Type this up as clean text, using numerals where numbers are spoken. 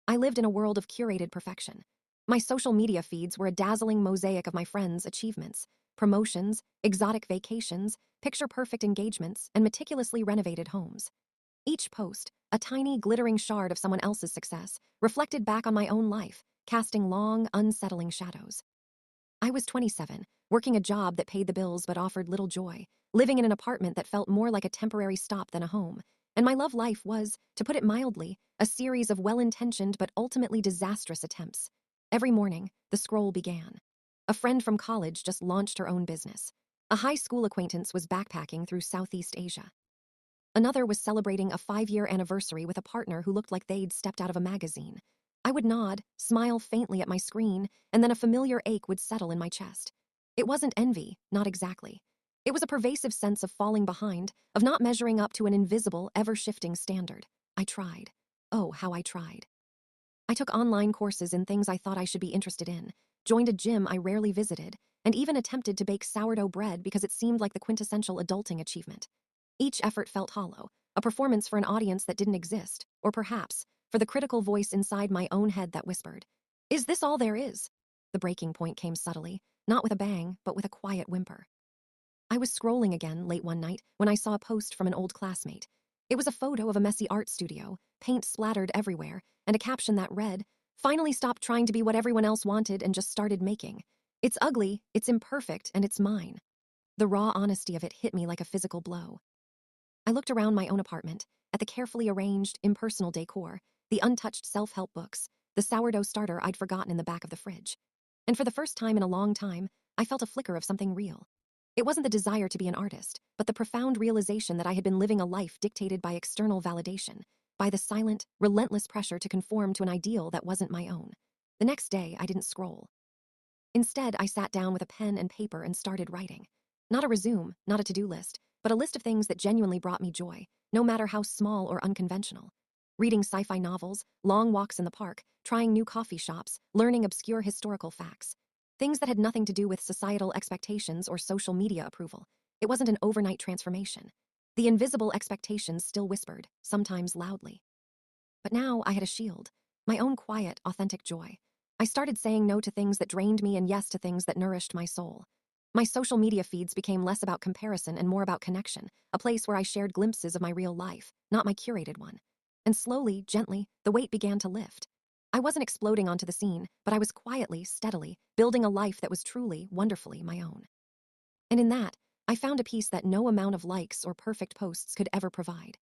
I lived in a world of curated perfection. My social media feeds were a dazzling mosaic of my friends' achievements, promotions, exotic vacations, picture-perfect engagements, and meticulously renovated homes. Each post, a tiny, glittering shard of someone else's success, reflected back on my own life, casting long, unsettling shadows. I was 27, working a job that paid the bills but offered little joy, living in an apartment that felt more like a temporary stop than a home, and my love life was, to put it mildly, a series of well-intentioned but ultimately disastrous attempts. Every morning, the scroll began. A friend from college just launched her own business. A high school acquaintance was backpacking through Southeast Asia. Another was celebrating a 5-year anniversary with a partner who looked like they'd stepped out of a magazine. I would nod, smile faintly at my screen, and then a familiar ache would settle in my chest. It wasn't envy, not exactly. It was a pervasive sense of falling behind, of not measuring up to an invisible, ever-shifting standard. I tried. Oh, how I tried. I took online courses in things I thought I should be interested in, joined a gym I rarely visited, and even attempted to bake sourdough bread because it seemed like the quintessential adulting achievement. Each effort felt hollow, a performance for an audience that didn't exist, or perhaps, for the critical voice inside my own head that whispered, "Is this all there is?" The breaking point came subtly, not with a bang, but with a quiet whimper. I was scrolling again late one night when I saw a post from an old classmate. It was a photo of a messy art studio, paint splattered everywhere, and a caption that read, "Finally stopped trying to be what everyone else wanted and just started making. It's ugly, it's imperfect, and it's mine." The raw honesty of it hit me like a physical blow. I looked around my own apartment, at the carefully arranged, impersonal decor, the untouched self-help books, the sourdough starter I'd forgotten in the back of the fridge. And for the first time in a long time, I felt a flicker of something real. It wasn't the desire to be an artist, but the profound realization that I had been living a life dictated by external validation, by the silent, relentless pressure to conform to an ideal that wasn't my own. The next day, I didn't scroll. Instead, I sat down with a pen and paper and started writing. Not a resume, not a to-do list, but a list of things that genuinely brought me joy, no matter how small or unconventional. Reading sci-fi novels, long walks in the park, trying new coffee shops, learning obscure historical facts. Things that had nothing to do with societal expectations or social media approval. It wasn't an overnight transformation. The invisible expectations still whispered, sometimes loudly. But now I had a shield, my own quiet, authentic joy. I started saying no to things that drained me and yes to things that nourished my soul. My social media feeds became less about comparison and more about connection, a place where I shared glimpses of my real life, not my curated one. And slowly, gently, the weight began to lift. I wasn't exploding onto the scene, but I was quietly, steadily, building a life that was truly, wonderfully my own. And in that, I found a peace that no amount of likes or perfect posts could ever provide.